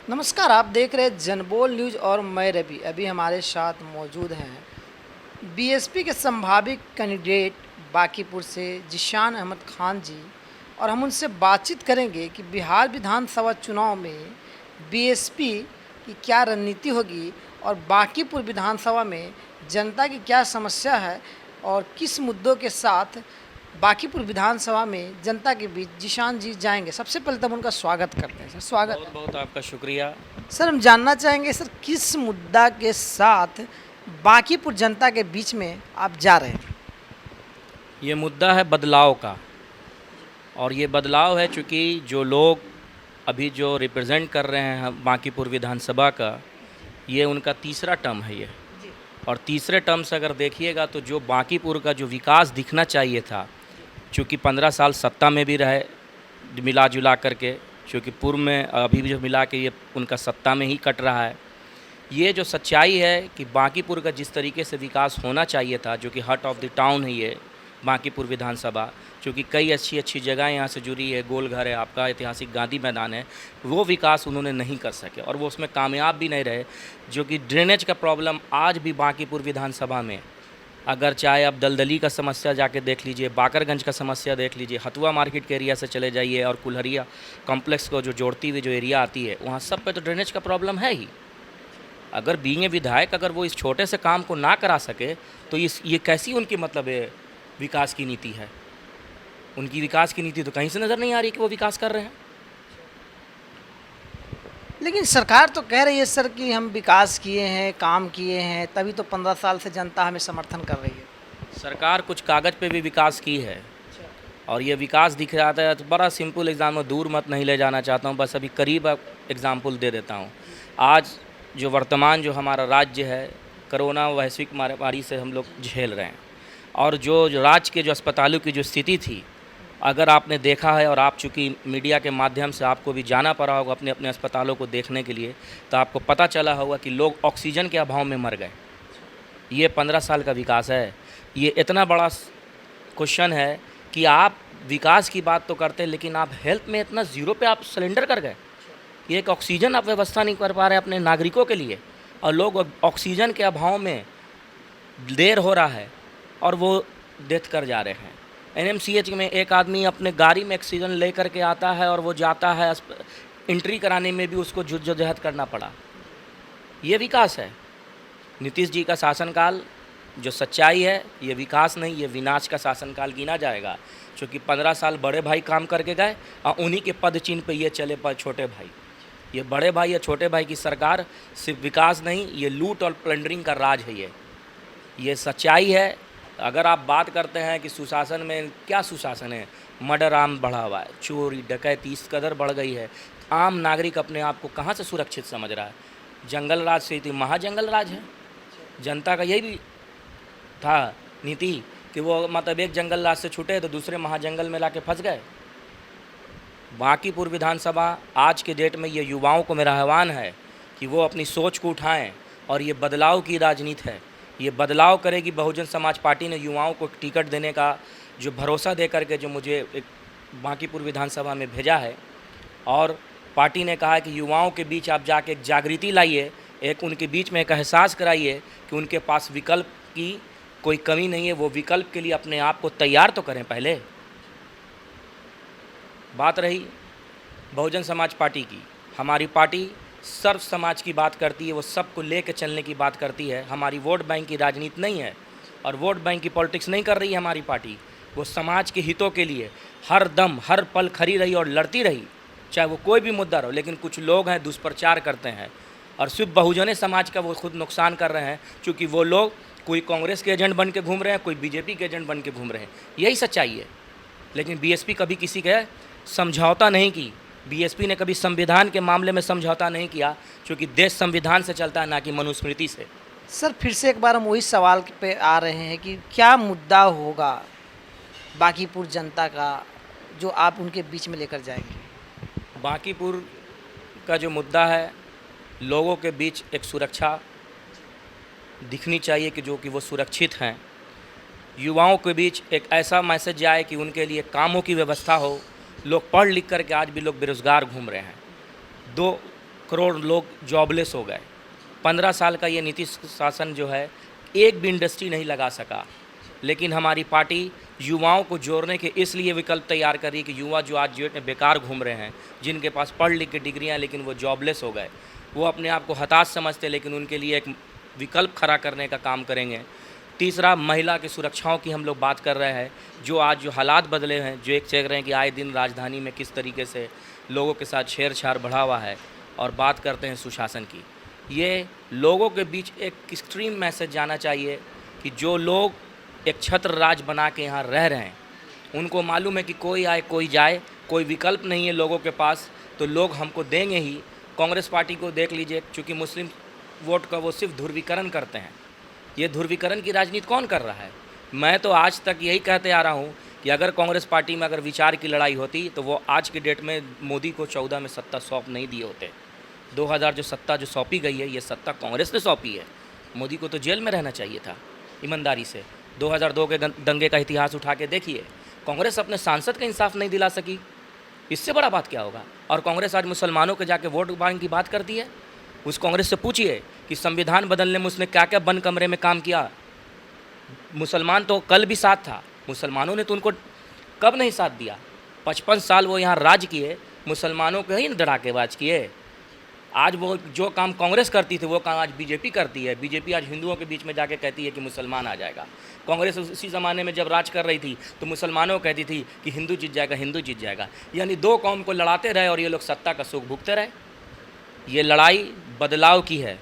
नमस्कार, आप देख रहे हैं जनबोल न्यूज़ और मैं रवि। अभी हमारे साथ मौजूद हैं बीएसपी के संभावित कैंडिडेट बांकीपुर से जिशान अहमद खान जी, और हम उनसे बातचीत करेंगे कि बिहार विधानसभा चुनाव में बीएसपी की क्या रणनीति होगी और बांकीपुर विधानसभा में जनता की क्या समस्या है और किस मुद्दों के साथ बांकीपुर विधानसभा में जनता के बीच जिशान जी जाएंगे। सबसे पहले तब उनका स्वागत करते हैं। सर, स्वागत बहुत है। बहुत आपका शुक्रिया। सर, हम जानना चाहेंगे सर, किस मुद्दा के साथ बांकीपुर जनता के बीच में आप जा रहे हैं? ये मुद्दा है बदलाव का, और ये बदलाव है चूँकि जो लोग अभी जो रिप्रेजेंट कर रहे हैं हम बांकीपुर विधानसभा का, ये उनका तीसरा टर्म है ये। और तीसरे टर्म से अगर देखिएगा तो जो बांकीपुर का जो विकास दिखना चाहिए था, चूँकि 15 साल सत्ता में भी रहे मिला जुला करके, क्योंकि पूर्व में अभी भी जो मिला के ये उनका सत्ता में ही कट रहा है। ये जो सच्चाई है कि बांकीपुर का जिस तरीके से विकास होना चाहिए था, जो कि हार्ट ऑफ द टाउन है ये बांकीपुर विधानसभा, क्योंकि कई अच्छी अच्छी जगह यहाँ से जुड़ी है, गोलघर है आपका, ऐतिहासिक गांधी मैदान है, वो विकास उन्होंने नहीं कर सके और वो उसमें कामयाब भी नहीं रहे। जो कि ड्रेनेज का प्रॉब्लम आज भी बांकीपुर विधानसभा में, अगर चाहे आप दलदली का समस्या जाके देख लीजिए, बाकरगंज का समस्या देख लीजिए, हथुआ मार्केट के एरिया से चले जाइए और कुल्हरिया कॉम्प्लेक्स को जो जोड़ती हुई जो एरिया आती है, वहाँ सब पे तो ड्रेनेज का प्रॉब्लम है ही। अगर बीइंग ए विधायक अगर वो इस छोटे से काम को ना करा सके तो ये कैसी उनकी मतलब है विकास की नीति है? उनकी विकास की नीति तो कहीं से नज़र नहीं आ रही कि वो विकास कर रहे हैं। लेकिन सरकार तो कह रही है सर कि हम विकास किए हैं, काम किए हैं, तभी तो 15 साल से जनता हमें समर्थन कर रही है। सरकार कुछ कागज़ पे भी विकास की है, और ये विकास दिख रहा है तो बड़ा सिंपल एग्जाम, दूर मत नहीं ले जाना चाहता हूँ, बस अभी करीब एग्जाम्पल दे देता हूँ। आज जो वर्तमान जो हमारा राज्य है, कोरोना वैश्विक महामारी से हम लोग झेल रहे हैं, और जो राज्य के जो अस्पतालों की जो स्थिति थी, अगर आपने देखा है और आप चूँकि मीडिया के माध्यम से आपको भी जाना पड़ा होगा अपने अपने अस्पतालों को देखने के लिए, तो आपको पता चला होगा कि लोग ऑक्सीजन के अभाव में मर गए। ये 15 साल का विकास है। ये इतना बड़ा क्वेश्चन है कि आप विकास की बात तो करते हैं, लेकिन आप हेल्थ में इतना ज़ीरो पे आप सिलेंडर कर गए। ये एक ऑक्सीजन आप व्यवस्था नहीं कर पा रहे अपने नागरिकों के लिए, और लोग ऑक्सीजन के अभाव में देर हो रहा है और वो डेथ कर जा रहे हैं। एनएमसीएच में एक आदमी अपने गाड़ी में ऑक्सीजन ले करके आता है और वो जाता है, एंट्री कराने में भी उसको जद्दोजहद करना पड़ा। ये विकास है। नीतीश जी का शासनकाल जो सच्चाई है, ये विकास नहीं, ये विनाश का शासनकाल गिना जाएगा, क्योंकि 15 साल बड़े भाई काम करके गए और उन्हीं के पद चिन्ह पे ये चले पर छोटे भाई। ये बड़े भाई या छोटे भाई की सरकार सिर्फ विकास नहीं, ये लूट और प्लंडरिंग का राज है। ये सच्चाई है। अगर आप बात करते हैं कि सुशासन में क्या सुशासन है, मर्डर आम बढ़ा हुआ है, चोरी डकैती इस कदर बढ़ गई है, आम नागरिक अपने आप को कहाँ से सुरक्षित समझ रहा है? जंगल राज से तो महाजंगल राज है। जनता का यही भी था नीति कि वो मतलब एक जंगल राज से छूटे तो दूसरे महाजंगल में लाके फंस गए। बांकीपुर विधानसभा आज के डेट में ये युवाओं को मेरा आह्वान है कि वो अपनी सोच को उठाएं, और ये बदलाव की राजनीति है। ये बदलाव करेगी बहुजन समाज पार्टी ने युवाओं को टिकट देने का जो भरोसा दे करके जो मुझे एक बांकीपुर विधानसभा में भेजा है, और पार्टी ने कहा है कि युवाओं के बीच आप जाके एक जागृति लाइए, एक उनके बीच में एक एहसास कराइए कि उनके पास विकल्प की कोई कमी नहीं है, वो विकल्प के लिए अपने आप को तैयार तो करें पहले। बात रही बहुजन समाज पार्टी की, हमारी पार्टी सर्व समाज की बात करती है, वो सबको लेकर चलने की बात करती है। हमारी वोट बैंक की राजनीति नहीं है और वोट बैंक की पॉलिटिक्स नहीं कर रही है हमारी पार्टी। वो समाज के हितों के लिए हर दम हर पल खड़ी रही और लड़ती रही, चाहे वो कोई भी मुद्दा रहो। लेकिन कुछ लोग हैं दुष्प्रचार करते हैं और सिर्फ बहुजन समाज का वो खुद नुकसान कर रहे हैं, क्योंकि वो लोग कोई कांग्रेस के एजेंट बन के घूम रहे हैं, कोई बीजेपी के एजेंट बन के घूम रहे हैं। यही सच्चाई है। लेकिन बीएसपी कभी किसी के समझौता नहीं की। बीएसपी ने कभी संविधान के मामले में समझौता नहीं किया, क्योंकि देश संविधान से चलता है, ना कि मनुस्मृति से। सर, फिर से एक बार हम वही सवाल पे आ रहे हैं कि क्या मुद्दा होगा बांकीपुर जनता का जो आप उनके बीच में लेकर जाएंगे? बांकीपुर का जो मुद्दा है, लोगों के बीच एक सुरक्षा दिखनी चाहिए कि जो कि वो सुरक्षित हैं। युवाओं के बीच एक ऐसा मैसेज जाए कि उनके लिए कामों की व्यवस्था हो। लोग पढ़ लिख करके आज भी लोग बेरोज़गार घूम रहे हैं। करोड़ लोग जॉबलेस हो गए। 15 साल का ये नीतीश शासन जो है एक भी इंडस्ट्री नहीं लगा सका। लेकिन हमारी पार्टी युवाओं को जोड़ने के इसलिए विकल्प तैयार कर रही है कि युवा जो आज जेट में बेकार घूम रहे हैं, जिनके पास पढ़ लिख के डिग्रियाँ लेकिन वो जॉबलेस हो गए, वो अपने आप को हताश समझते, लेकिन उनके लिए एक विकल्प खड़ा करने का काम करेंगे। तीसरा, महिला की सुरक्षाओं की हम लोग बात कर रहे हैं। जो आज जो हालात बदले हैं, जो एक चेक रहे हैं कि आए दिन राजधानी में किस तरीके से लोगों के साथ छेड़छाड़ बढ़ा हुआ है, और बात करते हैं सुशासन की। ये लोगों के बीच एक एक्सट्रीम मैसेज जाना चाहिए कि जो लोग एक छत्र राज बना के यहाँ रह रहे हैं, उनको मालूम है कि कोई आए कोई जाए, कोई विकल्प नहीं है लोगों के पास, तो लोग हमको देंगे ही। कांग्रेस पार्टी को देख लीजिए, चूँकि मुस्लिम वोट का वो सिर्फ ध्रुवीकरण करते हैं। ये ध्रुवीकरण की राजनीति कौन कर रहा है? मैं तो आज तक यही कहते आ रहा हूँ कि अगर कांग्रेस पार्टी में अगर विचार की लड़ाई होती तो वो आज की डेट में मोदी को 14 में सत्ता सौंप नहीं दिए होते। 2000 जो सत्ता जो सौंपी गई है, ये सत्ता कांग्रेस ने सौंपी है। मोदी को तो जेल में रहना चाहिए था ईमानदारी से। 2002 के दंगे का इतिहास उठा के देखिए, कांग्रेस अपने सांसद का इंसाफ नहीं दिला सकी। इससे बड़ा बात क्या होगा? और कांग्रेस आज मुसलमानों के जाके वोट बैंक की बात करती है। उस कांग्रेस से पूछिए कि संविधान बदलने में उसने क्या क्या बंद कमरे में काम किया। मुसलमान तो कल भी साथ था, मुसलमानों ने तो उनको कब नहीं साथ दिया? 55 साल वो यहाँ राज किए, मुसलमानों को ही धड़ाकेबाज किए। आज वो जो काम कांग्रेस करती थी वो काम आज बीजेपी करती है। बीजेपी आज हिंदुओं के बीच में जाके कहती है कि मुसलमान आ जाएगा। कांग्रेस उसी ज़माने में जब राज कर रही थी तो मुसलमानों कहती थी कि हिंदू जीत जाएगा, हिंदू जीत जाएगा। यानी दो कौम को लड़ाते रहे और ये लोग सत्ता का सुख भुगते रहे। ये लड़ाई बदलाव की है।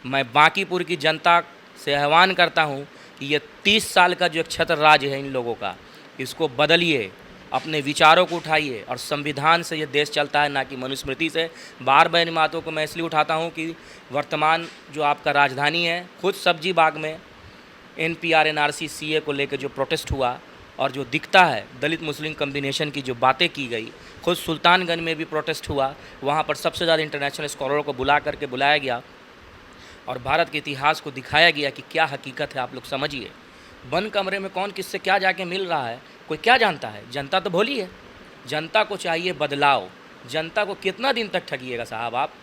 मैं बांकीपुर की जनता से आह्वान करता हूँ कि ये 30 साल का जो एक छत्र राज है इन लोगों का, इसको बदलिए, अपने विचारों को उठाइए। और संविधान से ये देश चलता है, ना कि मनुस्मृति से। बार बार इन बातों को मैं इसलिए उठाता हूँ कि वर्तमान जो आपका राजधानी है, खुद सब्जी बाग में NPR NRC CA को लेकर जो प्रोटेस्ट हुआ और जो दिखता है दलित मुस्लिम कम्बिनेशन की जो बातें की गई, खुद सुल्तानगंज में भी प्रोटेस्ट हुआ। वहाँ पर सबसे ज़्यादा इंटरनेशनल स्कॉलरों को बुलाया गया और भारत के इतिहास को दिखाया गया कि क्या हकीकत है। आप लोग समझिए, बंद कमरे में कौन किससे क्या जाके मिल रहा है, कोई क्या जानता है? जनता तो भोली है। जनता को चाहिए बदलाव। जनता को कितना दिन तक ठगिएगा साहब आप?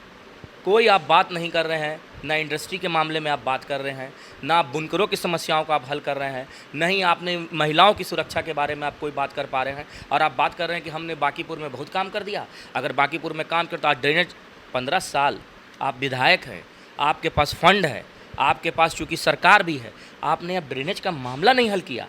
कोई आप बात नहीं कर रहे हैं, ना इंडस्ट्री के मामले में आप बात कर रहे हैं, ना आप बुनकरों की समस्याओं को आप हल कर रहे हैं, नहीं आपने महिलाओं की सुरक्षा के बारे में आप कोई बात कर पा रहे हैं। और आप बात कर रहे हैं कि हमने बांकीपुर में बहुत काम कर दिया। अगर बांकीपुर में काम करता, आज ड्रेनेज 15 साल आप विधायक हैं, आपके पास फंड है, आपके पास चूँकि सरकार भी है, आपने अब ड्रेनेज का मामला नहीं हल किया।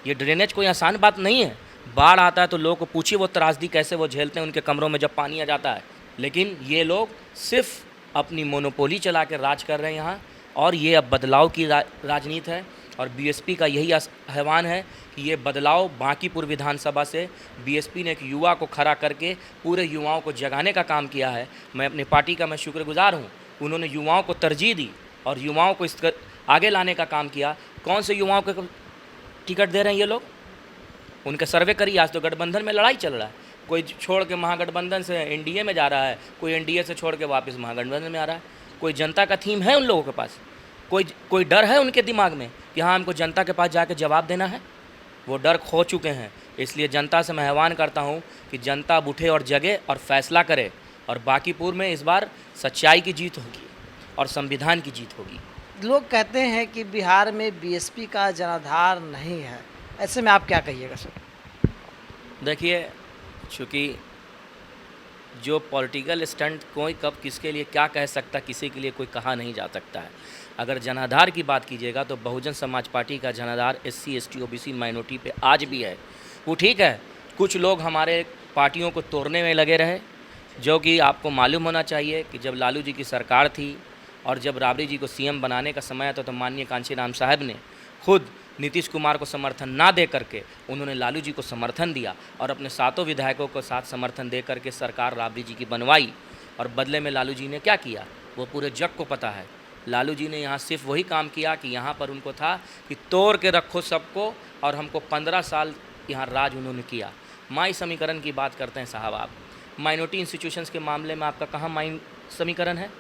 ये ड्रेनेज कोई आसान बात नहीं है। बाढ़ आता है तो लोगों को पूछिए वो त्रासदी कैसे वो झेलते हैं उनके कमरों में जब पानी आ जाता है। लेकिन ये लोग सिर्फ अपनी मोनोपोली चला कर राज कर रहे हैं यहाँ, और ये अब बदलाव की राजनीति है। और बीएसपी का यही आह्वान है कि ये बदलाव बांकीपुर विधानसभा से बीएसपी ने एक युवा को खड़ा करके पूरे युवाओं को जगाने का काम किया है। मैं अपनी पार्टी का शुक्रगुजार हूँ। उन्होंने युवाओं को तरजीह दी और युवाओं को इस आगे लाने का काम किया। कौन से युवाओं को टिकट दे रहे हैं ये लोग? उनका सर्वे करिए। आज तो गठबंधन में लड़ाई चल रहा है। कोई छोड़ के महागठबंधन से एनडीए में जा रहा है, कोई एनडीए से छोड़ के वापस महागठबंधन में आ रहा है। कोई जनता का थीम है उन लोगों के पास? कोई डर है उनके दिमाग में कि हाँ हमको जनता के पास जाके जवाब देना है? वो डर खो चुके हैं। इसलिए जनता से मैं आह्वान करता हूँ कि जनता अब उठे और जगे और फैसला करे। और बांकीपुर में इस बार सच्चाई की जीत होगी और संविधान की जीत होगी। लोग कहते हैं कि बिहार में बीएसपी का जनाधार नहीं है, ऐसे में आप क्या कहिएगा सर? देखिए, चूँकि जो पॉलिटिकल स्टंट कोई कब किसके लिए क्या कह सकता, किसी के लिए कोई कहा नहीं जा सकता है। अगर जनाधार की बात कीजिएगा तो बहुजन समाज पार्टी का जनाधार SC ST OBC माइनॉरिटी पे आज भी है। वो ठीक है, कुछ लोग हमारे पार्टियों को तोड़ने में लगे रहे, जो कि आपको मालूम होना चाहिए कि जब लालू जी की सरकार थी और जब राबड़ी जी को CM बनाने का समय था तो माननीय कांशीराम साहब ने खुद नीतीश कुमार को समर्थन ना दे करके उन्होंने लालू जी को समर्थन दिया और अपने 7 विधायकों को साथ समर्थन दे करके सरकार राबड़ी जी की बनवाई। और बदले में लालू जी ने क्या किया वो पूरे जग को पता है। लालू जी ने यहाँ सिर्फ वही काम किया कि यहाँ पर उनको था कि तोड़ के रखो सबको, और हमको 15 साल यहाँ राज उन्होंने किया। माई समीकरण की बात करते हैं साहब आप। माइनॉरिटी इंस्टीट्यूशंस के मामले में आपका कहाँ माइन समीकरण है?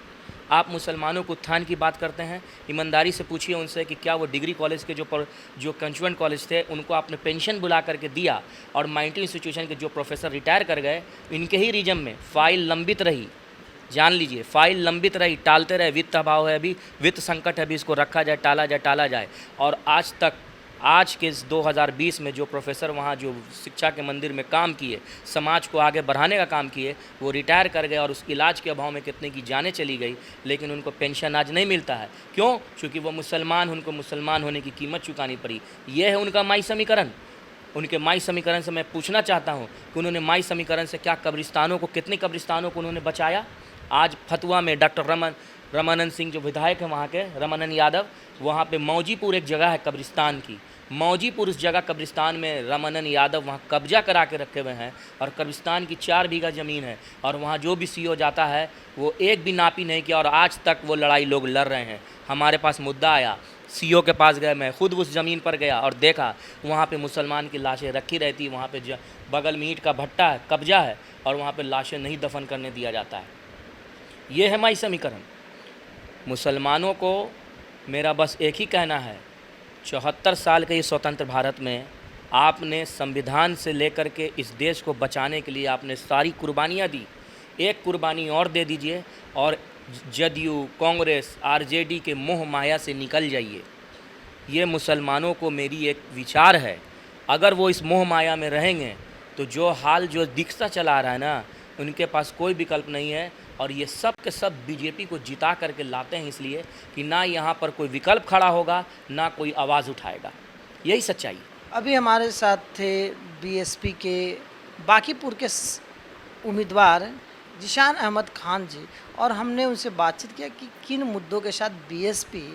आप मुसलमानों के उत्थान की बात करते हैं। ईमानदारी से पूछिए उनसे कि क्या वो डिग्री कॉलेज के जो कंचुएंट कॉलेज थे उनको आपने पेंशन बुला करके दिया, और माइनॉरिटी इंस्टीट्यूशन के जो प्रोफेसर रिटायर कर गए इनके ही रीजन में फाइल लंबित रही। जान लीजिए फाइल लंबित रही, टालते रहे, वित्त अभाव है, अभी वित्त संकट है, अभी इसको रखा जाए, टाला जाए। और आज तक, आज के इस 2020 में जो प्रोफेसर वहाँ जो शिक्षा के मंदिर में काम किए, समाज को आगे बढ़ाने का काम किए, वो रिटायर कर गए और उस इलाज के अभाव में कितने की जानें चली गई, लेकिन उनको पेंशन आज नहीं मिलता है। क्यों? क्योंकि वो मुसलमान, उनको मुसलमान होने की कीमत चुकानी पड़ी। ये है उनका माई समीकरण। उनके माई समीकरण से मैं पूछना चाहता हूँ कि उन्होंने माई समीकरण से क्या कब्रिस्तानों को, कितने कब्रिस्तानों को उन्होंने बचाया? आज फतुआ में डॉक्टर रमानंद सिंह जो विधायक हैं वहाँ के, रमानंद यादव, वहाँ पे मौजीपुर एक जगह है कब्रिस्तान की, मौजीपुर उस जगह कब्रिस्तान में रमानंद यादव वहाँ कब्जा करा के रखे हुए हैं और कब्रिस्तान की 4 बीघा ज़मीन है और वहाँ जो भी सीओ जाता है वो एक भी नापी नहीं किया और आज तक वो लड़ाई लोग लड़ रहे हैं। हमारे पास मुद्दा आया, सीओ के पास गए, मैं खुद उस ज़मीन पर गया और देखा वहाँ पे मुसलमान की लाशें रखी रहती, वहाँ पे बगल में ईंट का भट्टा है, कब्जा है और वहाँ पे लाशें नहीं दफन करने दिया जाता है। ये है माई समीकरण। मुसलमानों को मेरा बस एक ही कहना है, 74 साल के इस स्वतंत्र भारत में आपने संविधान से लेकर के इस देश को बचाने के लिए आपने सारी कुर्बानियाँ दी, एक कुर्बानी और दे दीजिए और जदयू, कांग्रेस, आरजेडी के मोह माया से निकल जाइए। ये मुसलमानों को मेरी एक विचार है। अगर वो इस मोह माया में रहेंगे तो जो हाल जो दिखता चला आ रहा है ना, उनके पास कोई विकल्प नहीं है और ये सब के सब बीजेपी को जिता करके लाते हैं इसलिए कि ना यहाँ पर कोई विकल्प खड़ा होगा, ना कोई आवाज़ उठाएगा। यही सच्चाई। अभी हमारे साथ थे बीएसपी के बांकीपुर के उम्मीदवार जिशान अहमद खान जी और हमने उनसे बातचीत किया कि किन मुद्दों के साथ बीएसपी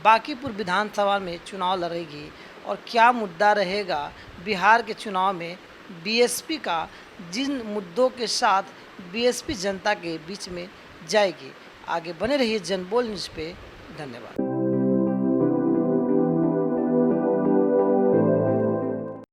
बांकीपुर विधानसभा में चुनाव लड़ेगी और क्या मुद्दा रहेगा बिहार के चुनाव में बीएसपी का, जिन मुद्दों के साथ बीएसपी जनता के बीच में जाएगी। आगे बने रहिए जनबोल न्यूज़ पे। धन्यवाद।